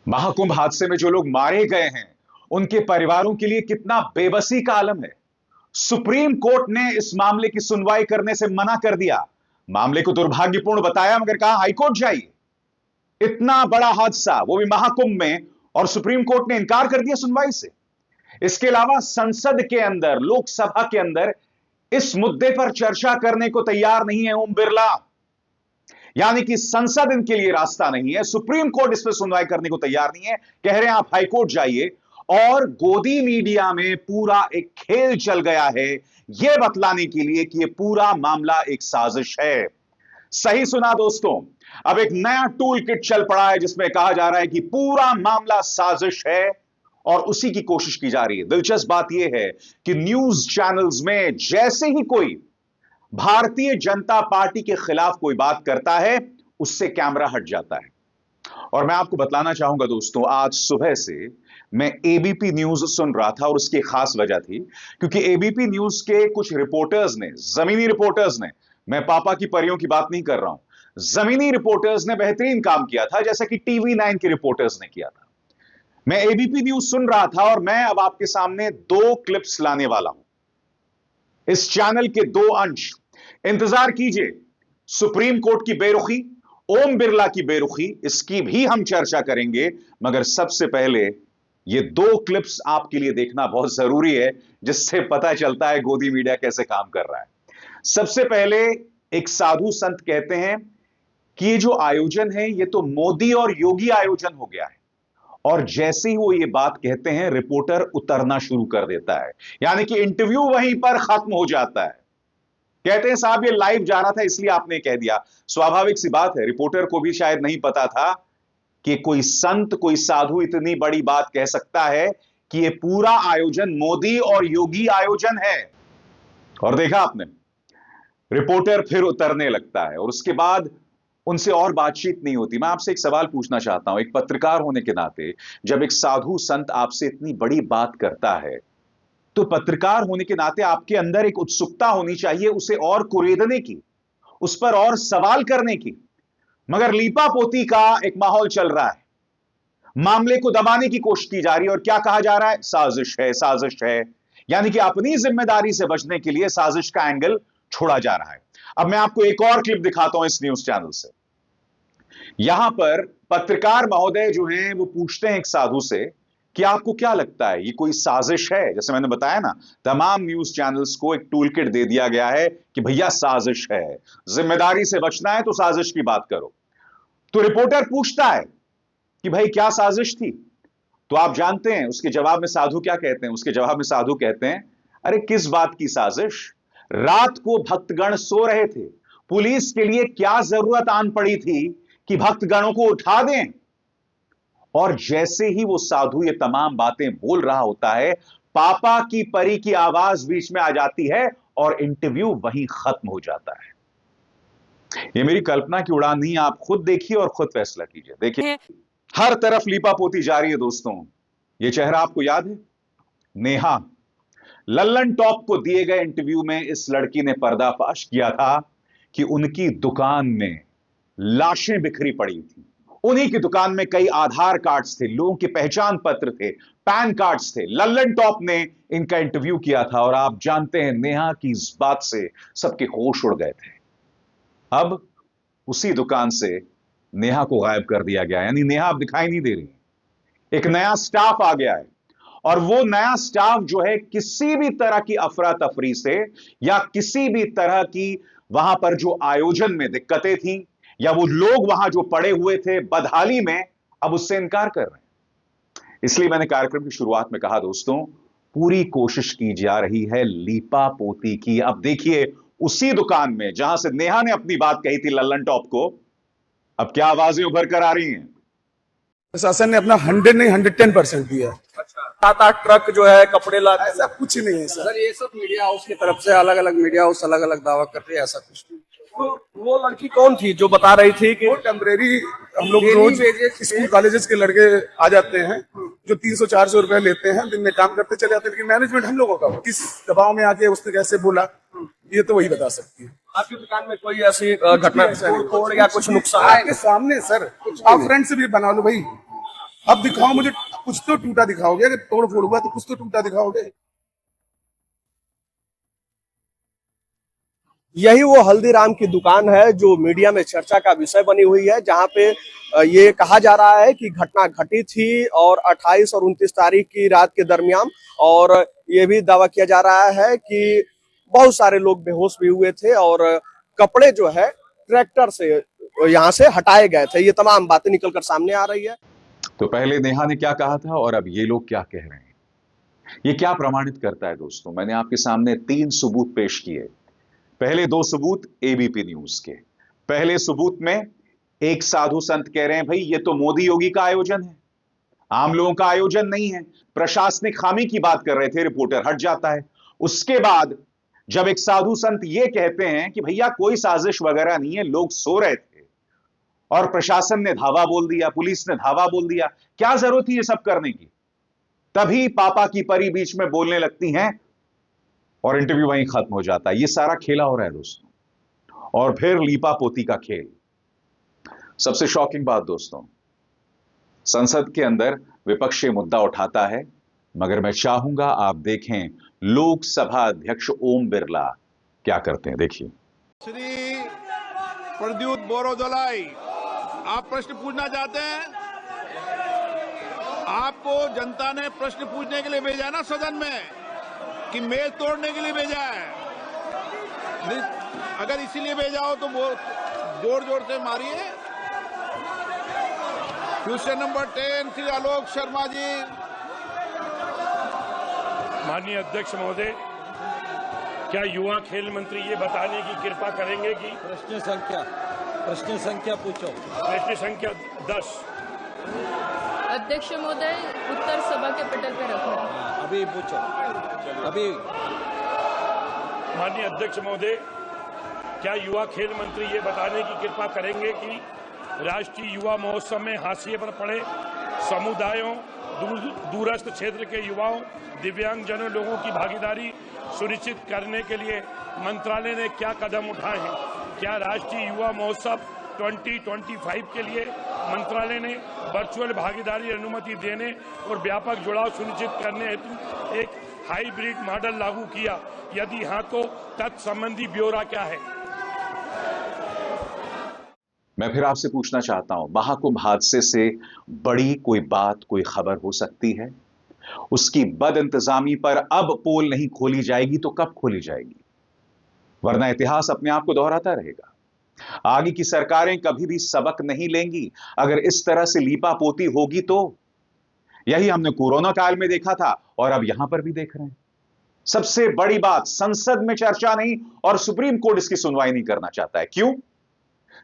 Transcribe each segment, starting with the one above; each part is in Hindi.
महाकुंभ हादसे में जो लोग मारे गए हैं उनके परिवारों के लिए कितना बेबसी का आलम है। सुप्रीम कोर्ट ने इस मामले की सुनवाई करने से मना कर दिया। मामले को दुर्भाग्यपूर्ण बताया मगर कहा हाईकोर्ट जाइए। इतना बड़ा हादसा वो भी महाकुंभ में, और सुप्रीम कोर्ट ने इनकार कर दिया सुनवाई से। इसके अलावा संसद के अंदर, लोकसभा के अंदर इस मुद्दे पर चर्चा करने को तैयार नहीं है ओम बिरला। यानी कि संसद इनके लिए रास्ता नहीं है, सुप्रीम कोर्ट इस पर सुनवाई करने को तैयार नहीं है। कह रहे हैं आप हाईकोर्ट जाइए। और गोदी मीडिया में पूरा एक खेल चल गया है यह बतलाने के लिए कि यह पूरा मामला एक साजिश है। सही सुना दोस्तों, अब एक नया टूल किट चल पड़ा है जिसमें कहा जा रहा है कि पूरा मामला साजिश है और उसी की कोशिश की जा रही है। दिलचस्प बात यह है कि न्यूज चैनल्स में जैसे ही कोई भारतीय जनता पार्टी के खिलाफ कोई बात करता है उससे कैमरा हट जाता है। और मैं आपको बतलाना चाहूंगा दोस्तों, आज सुबह से मैं एबीपी न्यूज सुन रहा था और उसकी खास वजह थी क्योंकि एबीपी न्यूज के कुछ रिपोर्टर्स ने, जमीनी रिपोर्टर्स ने, मैं पापा की परियों की बात नहीं कर रहा हूं, जमीनी रिपोर्टर्स ने बेहतरीन काम किया था जैसा कि टीवी 9 के रिपोर्टर्स ने किया था। मैं एबीपी न्यूज सुन रहा था और मैं अब आपके सामने 2 क्लिप्स लाने वाला हूं। इस चैनल के 2 अंश, इंतजार कीजिए। सुप्रीम कोर्ट की बेरुखी, ओम बिरला की बेरुखी, इसकी भी हम चर्चा करेंगे। मगर सबसे पहले ये 2 क्लिप्स आपके लिए देखना बहुत जरूरी है जिससे पता चलता है गोदी मीडिया कैसे काम कर रहा है। सबसे पहले एक साधु संत कहते हैं कि ये जो आयोजन है ये तो मोदी और योगी आयोजन हो गया है। और जैसे ही वो ये बात कहते हैं रिपोर्टर उतरना शुरू कर देता है, यानी कि इंटरव्यू वहीं पर खत्म हो जाता है। कहते हैं साहब ये लाइव जा रहा था इसलिए आपने कह दिया। स्वाभाविक सी बात है, रिपोर्टर को भी शायद नहीं पता था कि कोई संत, कोई साधु इतनी बड़ी बात कह सकता है कि ये पूरा आयोजन मोदी और योगी आयोजन है। और देखा आपने, रिपोर्टर फिर उतरने लगता है और उसके बाद उनसे और बातचीत नहीं होती। मैं आपसे एक सवाल पूछना चाहता हूं, एक पत्रकार होने के नाते, जब एक साधु संत आपसे इतनी बड़ी बात करता है तो पत्रकार होने के नाते आपके अंदर एक उत्सुकता होनी चाहिए उसे और कुरेदने की, उस पर और सवाल करने की। मगर लीपापोती का एक माहौल चल रहा है, मामले को दबाने की कोशिश की जा रही है और क्या कहा जा रहा है, साजिश है, साजिश है। यानी कि अपनी जिम्मेदारी से बचने के लिए साजिश का एंगल छोड़ा जा रहा है। अब मैं आपको एक और क्लिप दिखाता हूं इस न्यूज चैनल से। यहां पर पत्रकार महोदय जो हैं वो पूछते हैं एक साधु से कि आपको क्या लगता है ये कोई साजिश है। जैसे मैंने बताया ना, तमाम न्यूज चैनल्स को एक टूल किट दे दिया गया है कि भैया साजिश है, जिम्मेदारी से बचना है तो साजिश की बात करो। तो रिपोर्टर पूछता है कि भाई क्या साजिश थी। तो आप जानते हैं उसके जवाब में साधु क्या कहते हैं। उसके जवाब में साधु कहते हैं, अरे किस बात की साजिश, रात को भक्तगण सो रहे थे, पुलिस के लिए क्या जरूरत आन पड़ी थी कि भक्तगणों को उठा दें। और जैसे ही वो साधु ये तमाम बातें बोल रहा होता है, पापा की परी की आवाज बीच में आ जाती है और इंटरव्यू वहीं खत्म हो जाता है। ये मेरी कल्पना की उड़ान नहीं, आप खुद देखिए और खुद फैसला कीजिए। देखिए हर तरफ लीपापोती जारी है दोस्तों। ये चेहरा आपको याद है, नेहा। लल्लन टॉप को दिए गए इंटरव्यू में इस लड़की ने पर्दाफाश किया था कि उनकी दुकान में लाशें बिखरी पड़ी थी। उन्हीं की दुकान में कई आधार कार्ड्स थे, लोगों के पहचान पत्र थे, पैन कार्ड्स थे। लल्लन टॉप ने इनका इंटरव्यू किया था और आप जानते हैं नेहा की इस बात से सबके होश उड़ गए थे। अब उसी दुकान से नेहा को गायब कर दिया गया, यानी नेहा अब दिखाई नहीं दे रही। एक नया स्टाफ आ गया है और वो नया स्टाफ जो है किसी भी तरह की अफरा तफरी से या किसी भी तरह की वहां पर जो आयोजन में दिक्कतें थी या वो लोग वहां जो पड़े हुए थे बदहाली में, अब उससे इनकार कर रहे हैं। इसलिए मैंने कार्यक्रम की शुरुआत में कहा दोस्तों, पूरी कोशिश की जा रही है लीपापोती की। अब देखिए उसी दुकान में जहां से नेहा ने अपनी बात कही थी लल्लन टॉप को, अब क्या आवाजें उभर कर आ रही हैं। प्रशासन ने अपना 100 नहीं 110% दिया। अच्छा, 7-8 ट्रक जो है कपड़े ला, ऐसा कुछ नहीं है सर। ये सब मीडिया हाउस की तरफ से अलग अलग मीडिया हाउस अलग अलग दावा कर रहे हैं, ऐसा कुछ नहीं। तो वो लड़की कौन थी जो बता रही थी कि टेम्परेरी, हम लोग रोज स्कूल कॉलेजेस के लड़के आ जाते हैं जो 300-400 रुपए लेते हैं, दिन में काम करते चले जाते हैं, लेकिन मैनेजमेंट हम लोगों का किस दबाव में आके उसने कैसे बोला ये तो वही बता सकती है। आपकी दुकान में कोई ऐसी घटना तोड़ या कुछ नुकसान? आपके सामने सर, आप फ्रेंड से भी बना लो भाई, अब दिखाओ मुझे, कुछ तो टूटा दिखाओगे, अगर तोड़ फोड़ हुआ तो कुछ तो टूटा दिखाओगे। यही वो हल्दीराम की दुकान है जो मीडिया में चर्चा का विषय बनी हुई है, जहां पे ये कहा जा रहा है कि घटना घटी थी और 28 और 29 तारीख की रात के दरमियान, और ये भी दावा किया जा रहा है कि बहुत सारे लोग बेहोश भी हुए थे और कपड़े जो है ट्रैक्टर से यहाँ से हटाए गए थे। ये तमाम बातें निकलकर सामने आ रही है। तो पहले नेहा ने क्या कहा था और अब ये लोग क्या कह रहे हैं, ये क्या प्रमाणित करता है दोस्तों? मैंने आपके सामने 3 सबूत पेश किए। पहले 2 सबूत एबीपी न्यूज के। पहले सबूत में एक साधु संत कह रहे हैं भाई ये तो मोदी योगी का आयोजन है, आम लोगों का आयोजन नहीं है। प्रशासनिक खामी की बात कर रहे थे, रिपोर्टर हट जाता है। उसके बाद जब एक साधु संत ये कहते हैं कि भैया कोई साजिश वगैरह नहीं है, लोग सो रहे थे और प्रशासन ने धावा बोल दिया, पुलिस ने धावा बोल दिया, क्या जरूरत थी ये सब करने की? तभी पापा की परी बीच में बोलने लगती हैं और इंटरव्यू वहीं खत्म हो जाता है। ये सारा खेला हो रहा है दोस्तों, और फिर लीपा पोती का खेल। सबसे शॉकिंग बात दोस्तों, संसद के अंदर विपक्ष ये मुद्दा उठाता है, मगर मैं चाहूंगा आप देखें लोकसभा अध्यक्ष ओम बिरला क्या करते हैं। देखिए। श्री प्रद्युत बोरोदोलाई, आप प्रश्न पूछना चाहते हैं? आपको जनता ने प्रश्न पूछने के लिए भेजा है ना सदन में, कि मेज तोड़ने के लिए भेजा है? अगर इसीलिए भेजा हो तो जोर जोर से मारिए। Question number 10 Shri Alok Sharma ji. माननीय अध्यक्ष महोदय, क्या युवा खेल मंत्री ये बताने की कृपा करेंगे कि प्रश्न संख्या पूछो। प्रश्न संख्या 10। अध्यक्ष महोदय, उत्तर सभा के पटल पे रखो। अभी पूछो, अभी। माननीय अध्यक्ष महोदय, क्या युवा खेल मंत्री ये बताने की कृपा करेंगे कि राष्ट्रीय युवा महोत्सव में हाशिए पर पड़े समुदायों, दूरस्थ क्षेत्र के युवाओं, दिव्यांगजनों लोगों की भागीदारी सुनिश्चित करने के लिए मंत्रालय ने क्या कदम उठाए हैं? क्या राष्ट्रीय युवा महोत्सव 2025 के लिए मंत्रालय ने वर्चुअल भागीदारी अनुमति देने और व्यापक जुड़ाव सुनिश्चित करने हेतु एक हाइब्रिड मॉडल लागू किया? यदि हाँ तो तत्संबंधी ब्यौरा क्या है? मैं फिर आपसे पूछना चाहता हूं, महाकुंभ हादसे से बड़ी कोई बात, कोई खबर हो सकती है? उसकी बदइंतजामी पर अब पोल नहीं खोली जाएगी तो कब खोली जाएगी? वरना इतिहास अपने आप को दोहराता रहेगा। आगे की सरकारें कभी भी सबक नहीं लेंगी अगर इस तरह से लीपा पोती होगी तो। यही हमने कोरोना काल में देखा था और अब यहां पर भी देख रहे हैं। सबसे बड़ी बात, संसद में चर्चा नहीं और सुप्रीम कोर्ट इसकी सुनवाई नहीं करना चाहता है। क्यों?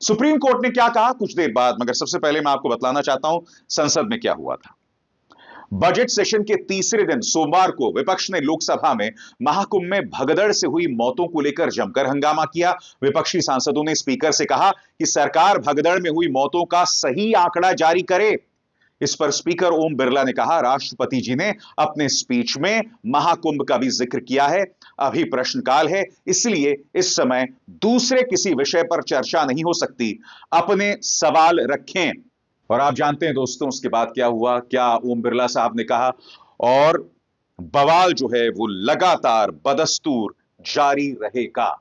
सुप्रीम कोर्ट ने क्या कहा कुछ देर बाद, मगर सबसे पहले मैं आपको बतलाना चाहता हूं संसद में क्या हुआ था। बजट सेशन के तीसरे दिन सोमवार को विपक्ष ने लोकसभा में महाकुंभ में भगदड़ से हुई मौतों को लेकर जमकर हंगामा किया। विपक्षी सांसदों ने स्पीकर से कहा कि सरकार भगदड़ में हुई मौतों का सही आंकड़ा जारी करे। इस पर स्पीकर ओम बिरला ने कहा, राष्ट्रपति जी ने अपने स्पीच में महाकुंभ का भी जिक्र किया है, अभी प्रश्नकाल है, इसलिए इस समय दूसरे किसी विषय पर चर्चा नहीं हो सकती, अपने सवाल रखें। और आप जानते हैं दोस्तों उसके बाद क्या हुआ? क्या ओम बिरला साहब ने कहा, और बवाल जो है वो लगातार बदस्तूर जारी रहेगा।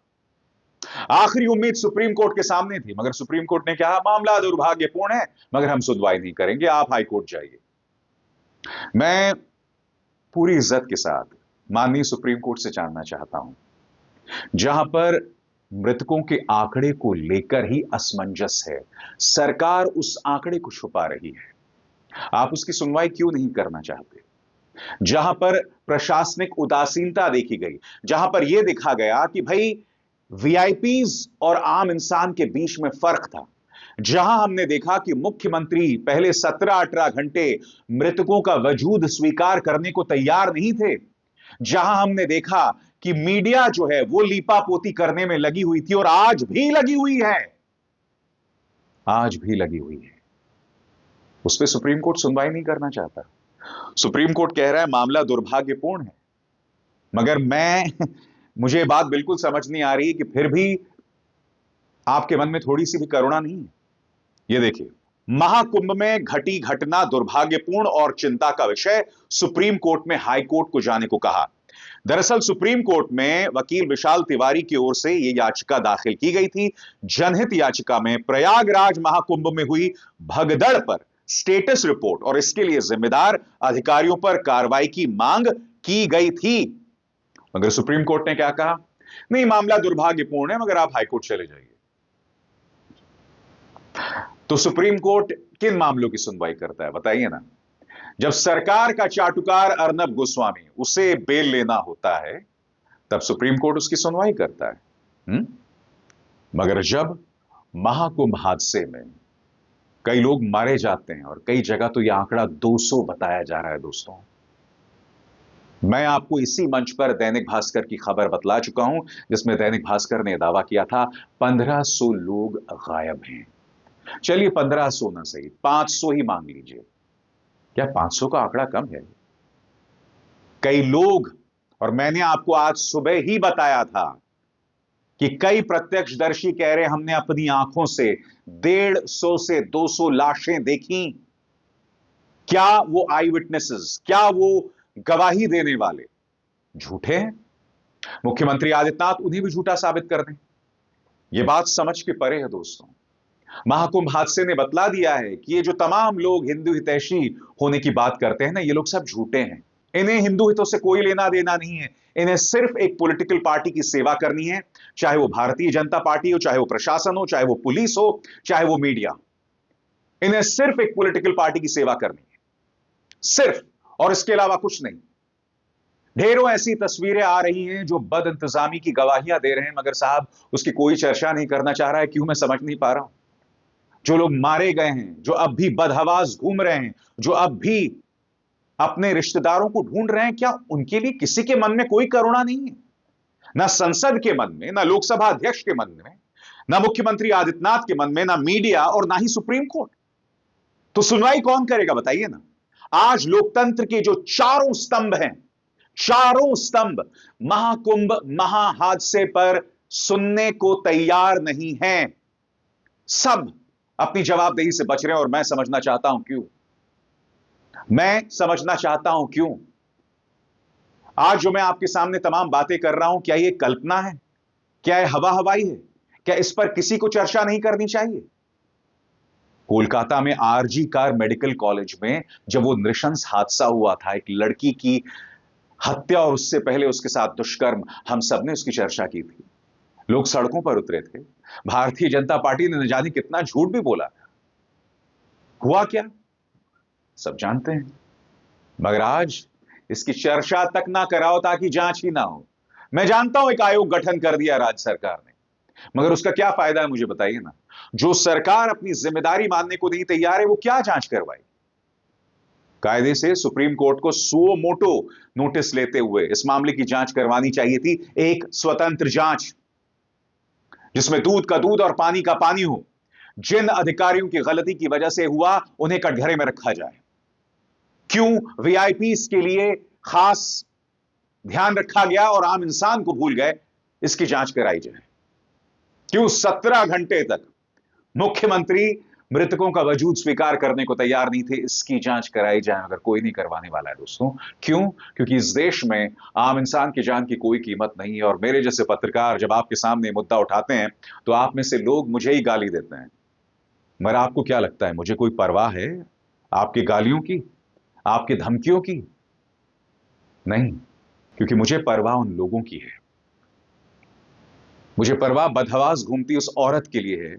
आखिरी उम्मीद सुप्रीम कोर्ट के सामने थी, मगर सुप्रीम कोर्ट ने कहा मामला दुर्भाग्यपूर्ण है, मगर हम सुनवाई नहीं करेंगे, आप हाई कोर्ट जाइए। मैं पूरी इज्जत के साथ माननीय सुप्रीम कोर्ट से जानना चाहता हूं, जहां पर मृतकों के आंकड़े को लेकर ही असमंजस है, सरकार उस आंकड़े को छुपा रही है, आप उसकी सुनवाई क्यों नहीं करना चाहते? जहां पर प्रशासनिक उदासीनता देखी गई, जहां पर यह देखा गया कि भाई वीआईपीज और आम इंसान के बीच में फर्क था, जहां हमने देखा कि मुख्यमंत्री पहले 17-18 घंटे मृतकों का वजूद स्वीकार करने को तैयार नहीं थे, जहां हमने देखा कि मीडिया जो है वो लीपापोती करने में लगी हुई थी और आज भी लगी हुई है, आज भी लगी हुई है, उस पर सुप्रीम कोर्ट सुनवाई नहीं करना चाहता। सुप्रीम कोर्ट कह रहा है मामला दुर्भाग्यपूर्ण है, मगर मुझे बात बिल्कुल समझ नहीं आ रही कि फिर भी आपके मन में थोड़ी सी भी करुणा नहीं है। ये देखिए, महाकुंभ में घटी घटना दुर्भाग्यपूर्ण और चिंता का विषय, सुप्रीम कोर्ट में हाई कोर्ट को जाने को कहा। दरअसल सुप्रीम कोर्ट में वकील विशाल तिवारी की ओर से यह याचिका दाखिल की गई थी। जनहित याचिका में प्रयागराज महाकुंभ में हुई भगदड़ पर स्टेटस रिपोर्ट और इसके लिए जिम्मेदार अधिकारियों पर कार्रवाई की मांग की गई थी। मगर सुप्रीम कोर्ट ने क्या कहा? नहीं, मामला दुर्भाग्यपूर्ण है, मगर आप हाईकोर्ट चले जाइए। तो सुप्रीम कोर्ट किन मामलों की सुनवाई करता है बताइए ना? जब सरकार का चाटुकार अर्नब गोस्वामी उसे बेल लेना होता है तब सुप्रीम कोर्ट उसकी सुनवाई करता है। मगर जब महाकुंभ हादसे में कई लोग मारे जाते हैं और कई जगह तो यह आंकड़ा 200 बताया जा रहा है दोस्तों, मैं आपको इसी मंच पर दैनिक भास्कर की खबर बतला चुका हूं, जिसमें दैनिक भास्कर ने दावा किया था 1500 लोग गायब हैं। चलिए 1500 ना सही, 500 ही मान लीजिए। क्या 500 का आंकड़ा कम है? कई लोग, और मैंने आपको आज सुबह ही बताया था कि कई प्रत्यक्षदर्शी कह रहे हमने अपनी आंखों से 150 से 200 लाशें देखी। क्या वो आई विटनेसेस, क्या वो गवाही देने वाले झूठे हैं? मुख्यमंत्री आदित्यनाथ उन्हें भी झूठा साबित कर दें? यह बात समझ के परे है दोस्तों। महाकुंभ हादसे ने बतला दिया है कि ये जो तमाम लोग हिंदू हितैषी होने की बात करते हैं ना, ये लोग सब झूठे हैं। इन्हें हिंदू हितों से कोई लेना देना नहीं है। इन्हें सिर्फ एक पॉलिटिकल पार्टी की सेवा करनी है, चाहे वो भारतीय जनता पार्टी हो, चाहे वो प्रशासन हो, चाहे वो पुलिस हो, चाहे वो मीडिया। इन्हें सिर्फ एक पॉलिटिकल पार्टी की सेवा करनी है, सिर्फ, और इसके अलावा कुछ नहीं। ढेरों ऐसी तस्वीरें आ रही हैं जो बद इंतजामी की गवाहियां दे रहे हैं, मगर साहब उसकी कोई चर्चा नहीं करना चाह रहा है। क्यों? मैं समझ नहीं पा रहा हूं। जो लोग मारे गए हैं, जो अब भी बदहवास घूम रहे हैं, जो अब भी अपने रिश्तेदारों को ढूंढ रहे हैं, क्या उनके लिए किसी के मन में कोई करुणा नहीं है? ना संसद के मन में, ना लोकसभा अध्यक्ष के मन में, ना मुख्यमंत्री आदित्यनाथ के मन में, ना मीडिया और ना ही सुप्रीम कोर्ट। तो सुनवाई कौन करेगा बताइए ना? आज लोकतंत्र के जो चारों स्तंभ हैं, चारों स्तंभ महाकुंभ महाहादसे पर सुनने को तैयार नहीं हैं। सब अपनी जवाबदेही से बच रहे हैं और मैं समझना चाहता हूं क्यों। मैं समझना चाहता हूं क्यों। आज जो मैं आपके सामने तमाम बातें कर रहा हूं, क्या यह कल्पना है? क्या यह हवा हवाई है? क्या इस पर किसी को चर्चा नहीं करनी चाहिए? कोलकाता में आरजी कार मेडिकल कॉलेज में जब वो नृशंस हादसा हुआ था, एक लड़की की हत्या और उससे पहले उसके साथ दुष्कर्म, हम सब ने उसकी चर्चा की थी। लोग सड़कों पर उतरे थे। भारतीय जनता पार्टी ने न जाने कितना झूठ भी बोला। हुआ क्या? सब जानते हैं। मगर आज इसकी चर्चा तक ना कराओ ताकि जांच ही ना हो। मैं जानता हूं एक आयोग गठन कर दिया राज्य सरकार ने, मगर उसका क्या फायदा है मुझे बताइए ना। जो सरकार अपनी जिम्मेदारी मानने को नहीं तैयार है, वो क्या जांच करवाएगी? कायदे से सुप्रीम कोर्ट को सुओ मोटो नोटिस लेते हुए इस मामले की जांच करवानी चाहिए थी। एक स्वतंत्र जांच जिसमें दूध का दूध और पानी का पानी हो। जिन अधिकारियों की गलती की वजह से हुआ, उन्हें कटघरे में रखा जाए। क्यों वीआईपीज के लिए खास ध्यान रखा गया और आम इंसान को भूल गए, इसकी जांच कराई जाए। क्यों 17 घंटे तक मुख्यमंत्री मृतकों का वजूद स्वीकार करने को तैयार नहीं थे, इसकी जांच कराई जाए। अगर कोई नहीं करवाने वाला है दोस्तों। क्यों? क्योंकि इस देश में आम इंसान की जान की कोई कीमत नहीं है। और मेरे जैसे पत्रकार जब आपके सामने मुद्दा उठाते हैं तो आप में से लोग मुझे ही गाली देते हैं। मगर आपको क्या लगता है मुझे कोई परवाह है आपकी गालियों की, आपकी धमकियों की? नहीं, क्योंकि मुझे परवाह उन लोगों की है। मुझे परवाह बदहवास घूमती उस औरत के लिए है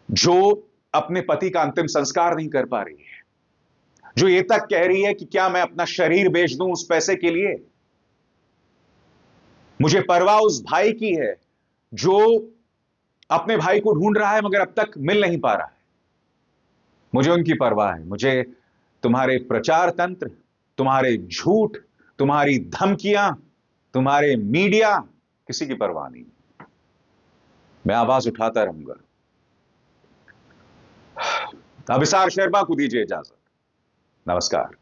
जो अपने पति का अंतिम संस्कार नहीं कर पा रही है, जो ये तक कह रही है कि क्या मैं अपना शरीर बेच दूं उस पैसे के लिए। मुझे परवाह उस भाई की है जो अपने भाई को ढूंढ रहा है मगर अब तक मिल नहीं पा रहा है। मुझे उनकी परवाह है। मुझे तुम्हारे प्रचार तंत्र, तुम्हारे झूठ, तुम्हारी धमकियां, तुम्हारे मीडिया, किसी की परवाह नहीं। मैं आवाज उठाता रहूंगा। अभिसार शर्मा को दीजिए इजाजत। नमस्कार।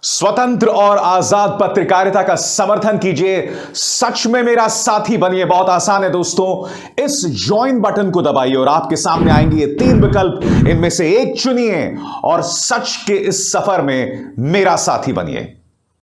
स्वतंत्र और आजाद पत्रकारिता का समर्थन कीजिए, सच में मेरा साथी बनिए। बहुत आसान है दोस्तों, इस ज्वाइन बटन को दबाइए और आपके सामने आएंगे ये 3 विकल्प, इनमें से एक चुनिए और सच के इस सफर में मेरा साथी बनिए।